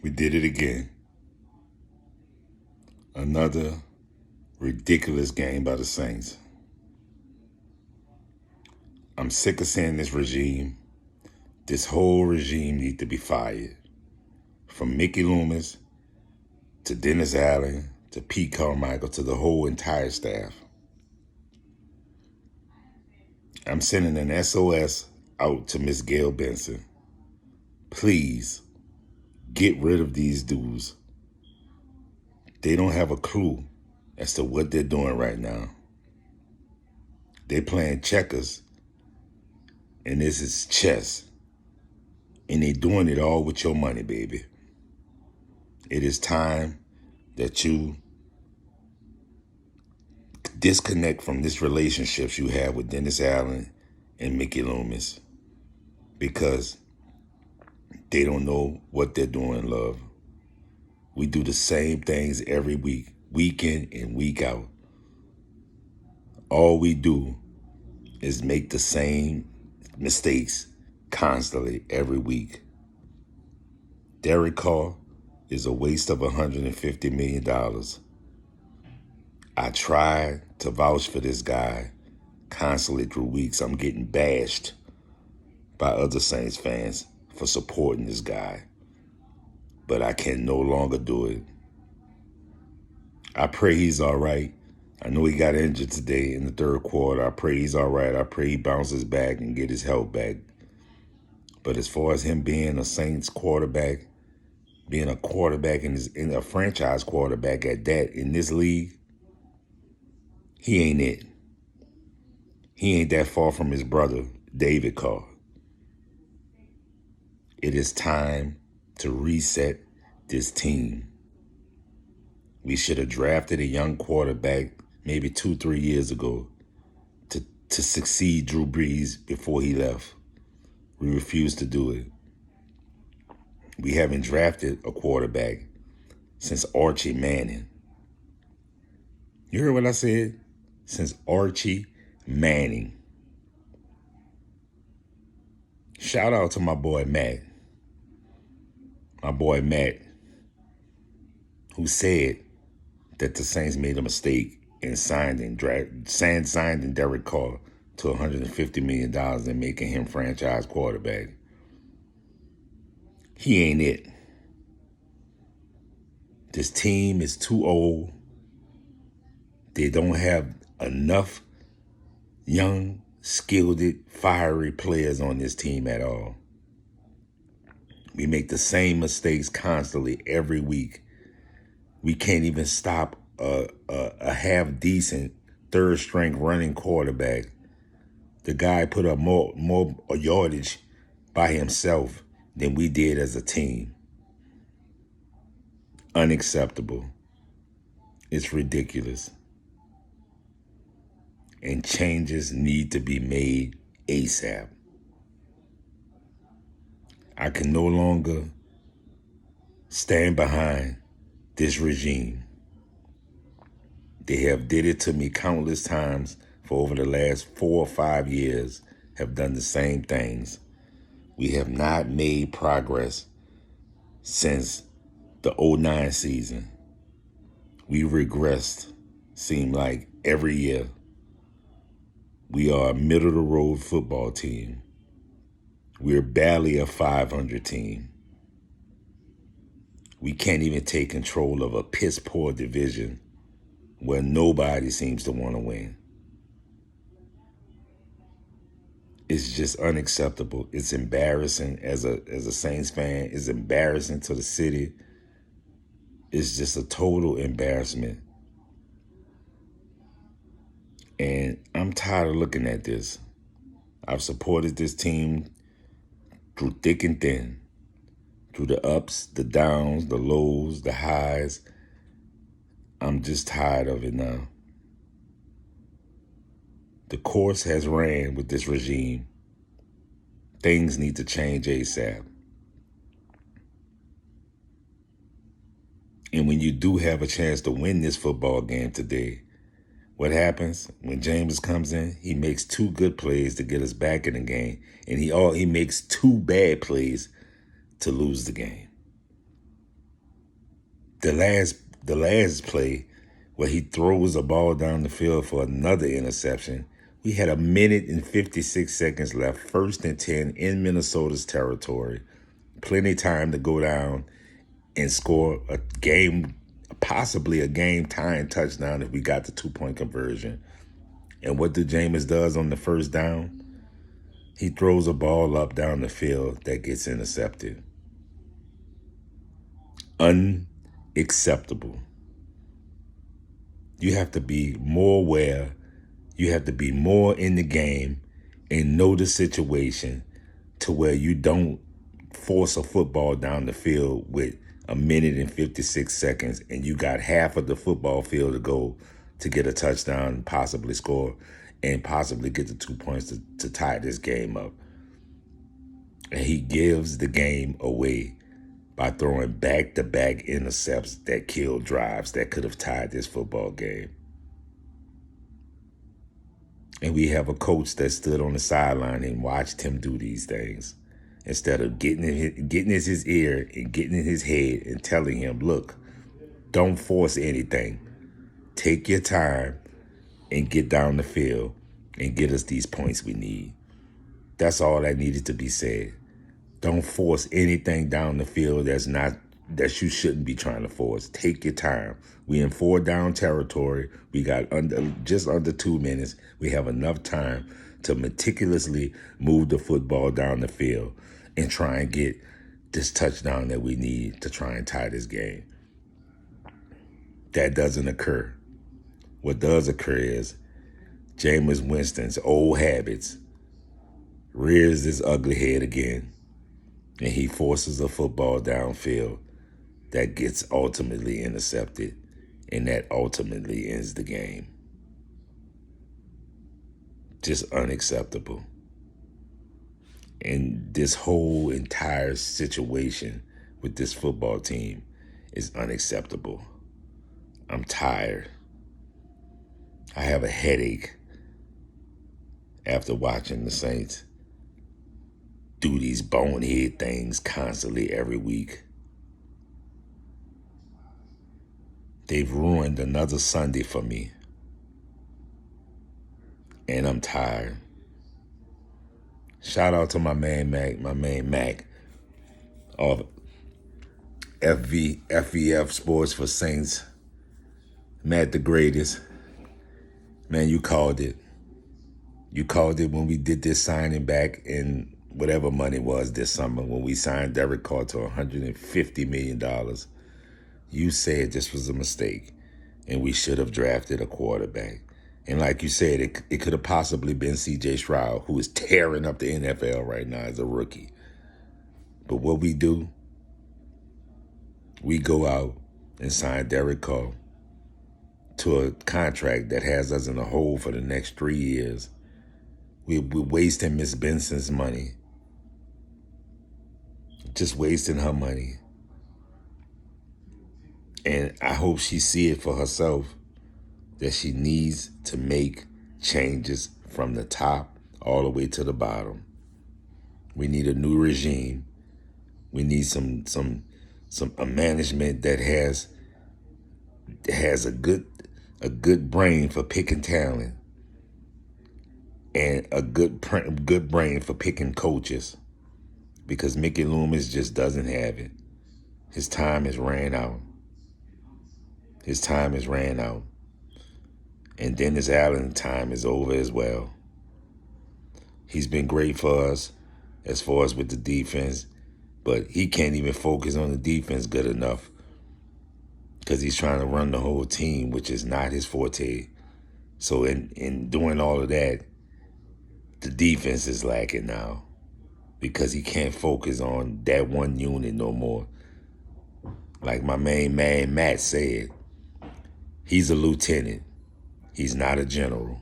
We did it again. Another ridiculous game by the Saints. I'm sick of seeing this regime. This whole regime needs to be fired. From Mickey Loomis to Dennis Allen to Pete Carmichael to the whole entire staff. I'm sending an SOS out to Miss Gail Benson. Please get rid of these dudes. They don't have a clue as to what they're doing right now. They're playing checkers, and this is chess. And they're doing it all with your money, baby. It is time that you disconnect from this relationship you have with Dennis Allen and Mickey Loomis, because they don't know what they're doing, love. We do the same things every week, week in and week out. All we do is make the same mistakes constantly every week. Derek Carr is a waste of $150 million. I tried to vouch for this guy constantly through weeks. I'm getting bashed by other Saints fans for supporting this guy, but I can no longer do it. I pray he's all right. I know he got injured today in the third quarter. I pray he's all right. I pray he bounces back and get his health back. But as far as him being a Saints quarterback, being a quarterback in a franchise quarterback at that in this league, he ain't it. He ain't that far from his brother, David Carr. It is time to reset this team. We should have drafted a young quarterback maybe 2-3 years ago to succeed Drew Brees before he left. We refused to do it. We haven't drafted a quarterback since Archie Manning. You heard what I said? Since Archie Manning. Shout out to my boy Matt. My boy Matt, who said that the Saints made a mistake and signed in Derek Carr to $150 million and making him franchise quarterback. He ain't it. This team is too old. They don't have enough young, skilled, fiery players on this team at all. We make the same mistakes constantly every week. We can't even stop a half-decent third-string running quarterback. The guy put up more yardage by himself than we did as a team. Unacceptable. It's ridiculous. And changes need to be made ASAP. I can no longer stand behind this regime. They have did it to me countless times for over the last 4 or 5 years, have done the same things. We have not made progress since the 2009 season. We regressed, seem like every year. We are a middle-of-the-road football team. We're barely a 500 team. We can't even take control of a piss-poor division where nobody seems to want to win. It's just unacceptable. It's embarrassing as a Saints fan. It's embarrassing to the city. It's just a total embarrassment. And I'm tired of looking at this. I've supported this team through thick and thin, through the ups, the downs, the lows, the highs. I'm just tired of it now. The course has ran with this regime. Things need to change ASAP. And when you do have a chance to win this football game today, what happens when James comes in? He makes 2 good plays to get us back in the game, and he makes 2 bad plays to lose the game. the last play where he throws a ball down the field for another interception, we had 1 minute and 56 seconds left, 1st and 10 in Minnesota's territory. Plenty time to go down and score a game, possibly a game-tying touchdown if we got the 2-point conversion. And what do Jameis does on the first down? He throws a ball up down the field that gets intercepted. Unacceptable. You have to be more aware. You have to be more in the game and know the situation to where you don't force a football down the field with 1 minute and 56 seconds and you got half of the football field to go to get a touchdown and possibly score and possibly get the 2 points to tie this game up. And he gives the game away by throwing back-to-back intercepts that killed drives that could have tied this football game. And we have a coach that stood on the sideline and watched him do these things instead of getting in his ear and getting in his head and telling him, look, don't force anything. Take your time and get down the field and get us these points we need. That's all that needed to be said. Don't force anything down the field that you shouldn't be trying to force. Take your time. We in 4-down territory. We got just under 2 minutes. We have enough time to meticulously move the football down the field and try and get this touchdown that we need to try and tie this game. That doesn't occur. What does occur is Jameis Winston's old habits rears his ugly head again, and he forces a football downfield that gets ultimately intercepted, and that ultimately ends the game. Just unacceptable. And this whole entire situation with this football team is unacceptable. I'm tired. I have a headache after watching the Saints do these bonehead things constantly every week. They've ruined another Sunday for me. And I'm tired. Shout out to my man Mac of FVF Sports for Saints. Matt the greatest. Man, you called it. You called it when we did this signing back in whatever money was this summer when we signed Derek Carr to $150 million. You said this was a mistake and we should have drafted a quarterback. And like you said, it could have possibly been C.J. Stroud, who is tearing up the NFL right now as a rookie. But what we do, we go out and sign Derek Carr to a contract that has us in a hole for the next 3 years. We're wasting Miss Benson's money. Just wasting her money. And I hope she see it for herself that she needs to make changes from the top all the way to the bottom. We need a new regime. We need a management that has a good brain for picking talent and a good brain for picking coaches, because Mickey Loomis just doesn't have it. His time has ran out. His time has ran out. And Dennis Allen's time is over as well. He's been great for us as far as with the defense, but he can't even focus on the defense good enough because he's trying to run the whole team, which is not his forte. So in doing all of that, the defense is lacking now because he can't focus on that one unit no more. Like my main man Matt said, he's a lieutenant. He's not a general.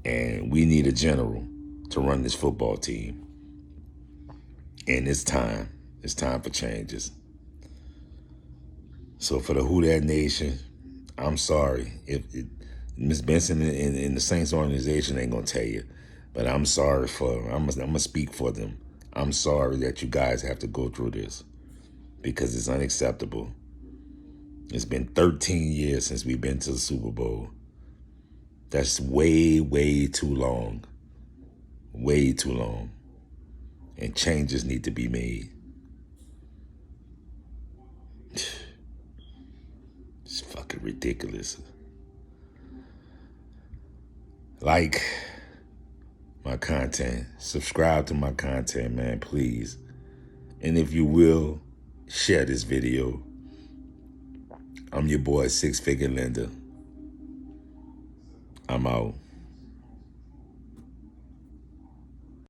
And we need a general to run this football team. And it's time. It's time for changes. So for the Who Dat Nation, I'm sorry. If Ms. Benson in the Saints organization ain't going to tell you. But I'm sorry for them. I'm going to speak for them. I'm sorry that you guys have to go through this. because it's unacceptable. It's been 13 years since we've been to the Super Bowl. That's way, way too long. Way too long. And changes need to be made. It's fucking ridiculous. Like my content. Subscribe to my content, man, please. And if you will, share this video. I'm your boy, Six Figure Lender. I'm out.